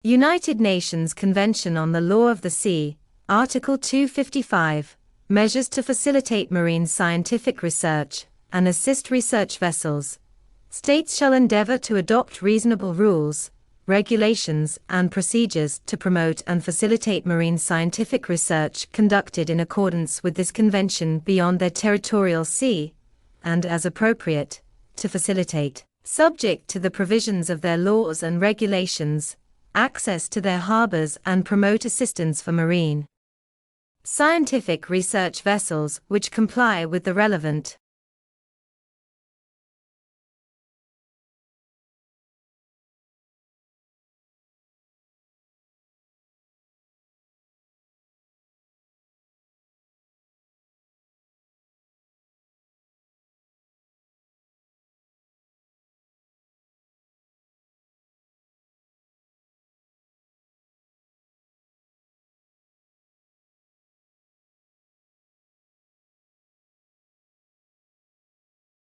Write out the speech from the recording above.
United Nations Convention on the Law of the Sea, Article 255, measures to facilitate marine scientific research and assist research vessels. States shall endeavour to adopt reasonable rules, regulations, and procedures to promote and facilitate marine scientific research conducted in accordance with this convention beyond their territorial sea, and as appropriate, to facilitate, subject to the provisions of their laws and regulations, access to their harbours and promote assistance for marine scientific research vessels which comply with the relevant